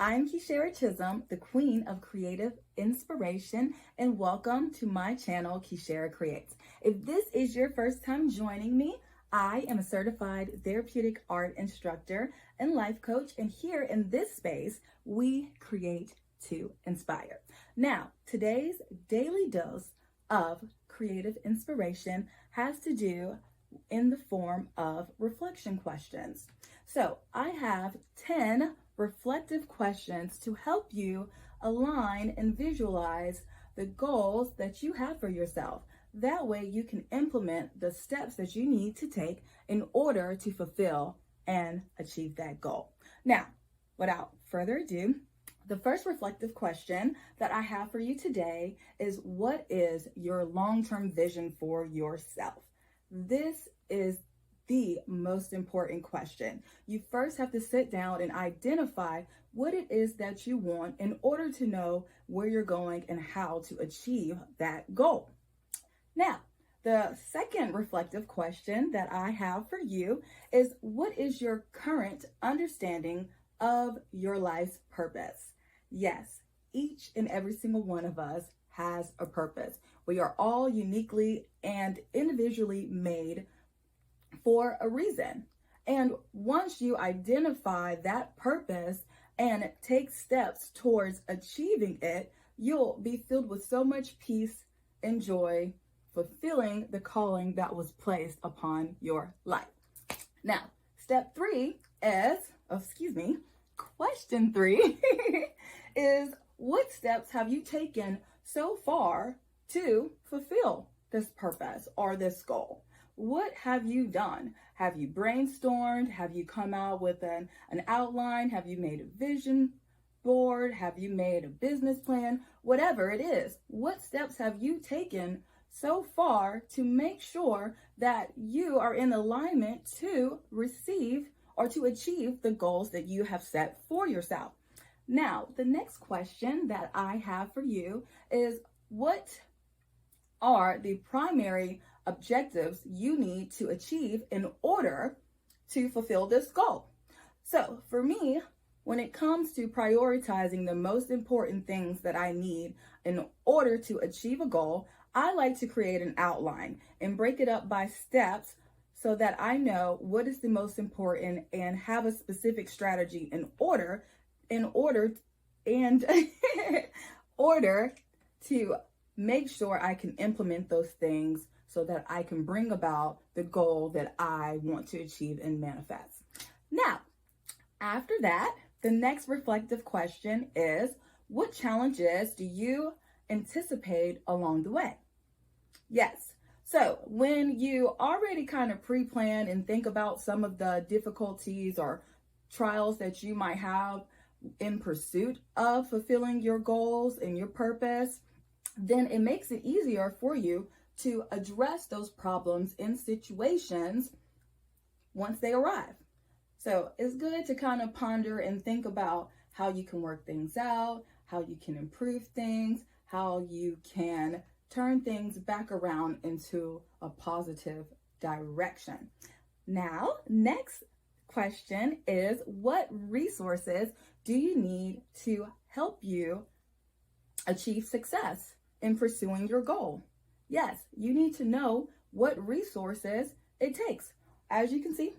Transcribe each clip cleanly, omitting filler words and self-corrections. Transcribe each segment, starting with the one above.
I'm Keishara Chisholm, the Queen of Creative Inspiration, and welcome to my channel, Keishara Creates. If this is your first time joining me, I am a certified therapeutic art instructor and life coach, and here in this space, we create to inspire. Now, today's daily dose of creative inspiration has to do in the form of reflection questions. So I have 10 reflective questions to help you align and visualize the goals that you have for yourself. That way you can implement the steps that you need to take in order to fulfill and achieve that goal. Now, without further ado, the first reflective question that I have for you today is, what is your long-term vision for yourself? This is the most important question. You first have to sit down and identify what it is that you want in order to know where you're going and how to achieve that goal. Now, the second reflective question that I have for you is, what is your current understanding of your life's purpose? Yes, each and every single one of us has a purpose. We are all uniquely and individually made for a reason. And once you identify that purpose and take steps towards achieving it, you'll be filled with so much peace and joy, fulfilling the calling that was placed upon your life. Now, question 3 is, what steps have you taken so far to fulfill this purpose or this goal? What have you done? Have you brainstormed? Have you come out with an outline? Have you made a vision board? Have you made a business plan? Whatever it is, what steps have you taken so far to make sure that you are in alignment to receive or to achieve the goals that you have set for yourself? Now, the next question that I have for you is, what are the primary objectives you need to achieve in order to fulfill this goal? So for me, when it comes to prioritizing the most important things that I need in order to achieve a goal, I like to create an outline and break it up by steps so that I know what is the most important and have a specific strategy in order to make sure I can implement those things so that I can bring about the goal that I want to achieve and manifest. Now, after that, the next reflective question is, what challenges do you anticipate along the way? Yes. So when you already kind of pre-plan and think about some of the difficulties or trials that you might have in pursuit of fulfilling your goals and your purpose, then it makes it easier for you to address those problems in situations once they arrive. So it's good to kind of ponder and think about how you can work things out, how you can improve things, how you can turn things back around into a positive direction. Now, next question is, what resources do you need to help you achieve success in pursuing your goal? Yes, you need to know what resources it takes. As you can see,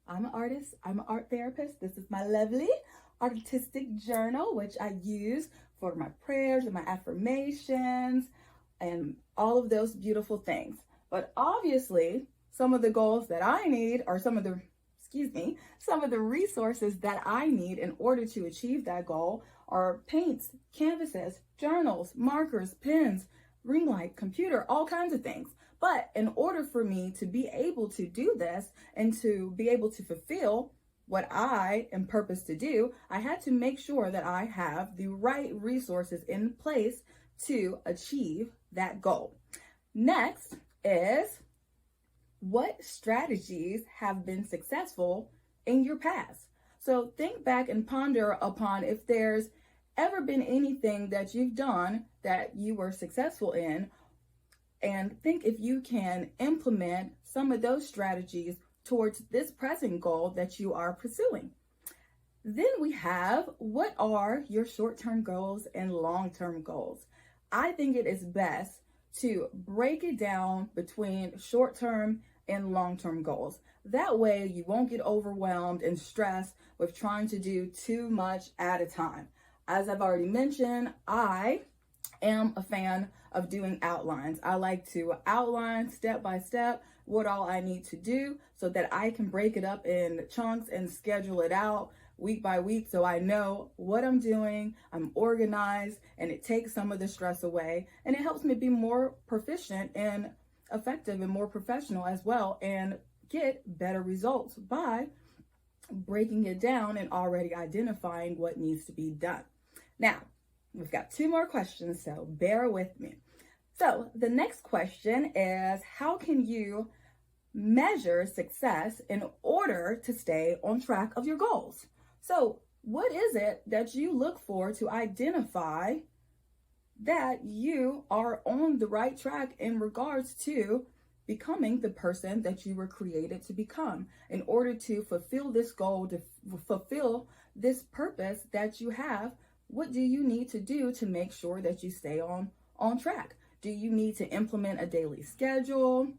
I'm an artist, I'm an art therapist. This is my lovely artistic journal, which I use for my prayers and my affirmations and all of those beautiful things. But obviously, some of the goals that I need, or some of the resources that I need in order to achieve that goal are paints, canvases, journals, markers, pens, ring light, computer, all kinds of things. But in order for me to be able to do this and to be able to fulfill what I am purposed to do, I had to make sure that I have the right resources in place to achieve that goal. Next is, what strategies have been successful in your past? So think back and ponder upon if there's ever been anything that you've done that you were successful in, and think if you can implement some of those strategies towards this present goal that you are pursuing. Then we have, what are your short-term goals and long-term goals? I think it is best to break it down between short-term and long-term goals. That way you won't get overwhelmed and stressed with trying to do too much at a time. As I've already mentioned, I am a fan of doing outlines. I like to outline step by step what all I need to do so that I can break it up in chunks and schedule it out week by week so I know what I'm doing, I'm organized, and it takes some of the stress away, and it helps me be more proficient and effective and more professional as well, and get better results by breaking it down and already identifying what needs to be done. Now, we've got 2 more questions, so bear with me. So the next question is, how can you measure success in order to stay on track of your goals? So what is it that you look for to identify that you are on the right track in regards to becoming the person that you were created to become in order to fulfill this goal, to fulfill this purpose that you have? What do you need to do to make sure that you stay on track? Do you need to implement a daily schedule?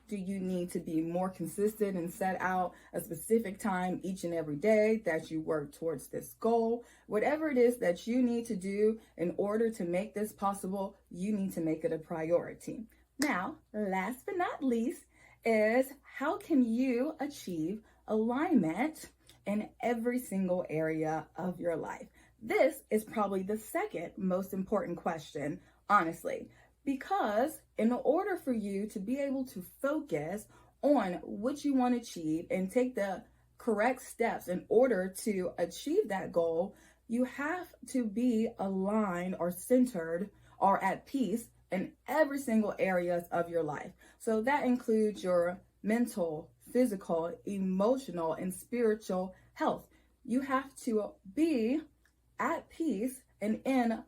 Do you need to be more consistent and set out a specific time each and every day that you work towards this goal? Whatever it is that you need to do in order to make this possible, you need to make it a priority. Now, last but not least, is how can you achieve alignment in every single area of your life? This is probably the second most important question, honestly, because in order for you to be able to focus on what you want to achieve and take the correct steps in order to achieve that goal, you have to be aligned or centered or at peace in every single areas of your life. So that includes your mental, physical, emotional, and spiritual health. You have to be at peace and in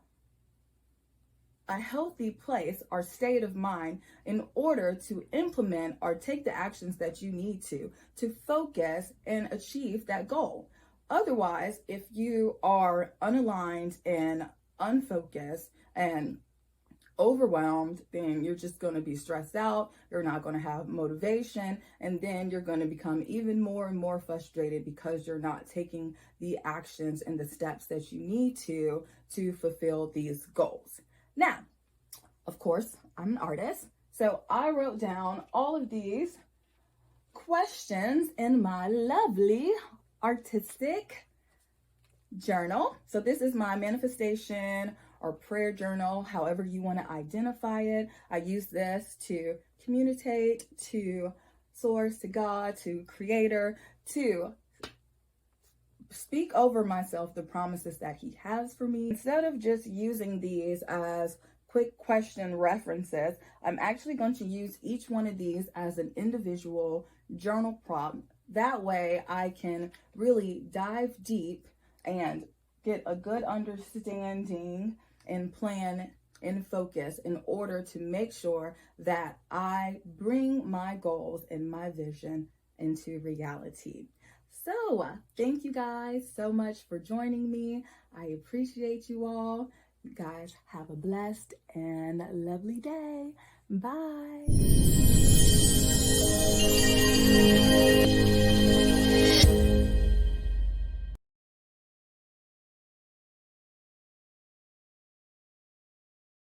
a healthy place or state of mind in order to implement or take the actions that you need to focus and achieve that goal. Otherwise, if you are unaligned and unfocused and overwhelmed, then you're just going to be stressed out, you're not going to have motivation, and then you're going to become even more and more frustrated because you're not taking the actions and the steps that you need to fulfill these goals. Now, of course, I'm an artist, so I wrote down all of these questions in my lovely artistic journal. So this is my manifestation or prayer journal, however you want to identify it. I use this to communicate to source, to God, to creator, to speak over myself the promises that he has for me. Instead of just using these as quick question references, I'm actually going to use each one of these as an individual journal prompt. That way I can really dive deep and get a good understanding and plan and focus in order to make sure that I bring my goals and my vision into reality. So thank you guys so much for joining me. I appreciate you all. You guys have a blessed and lovely day. Bye.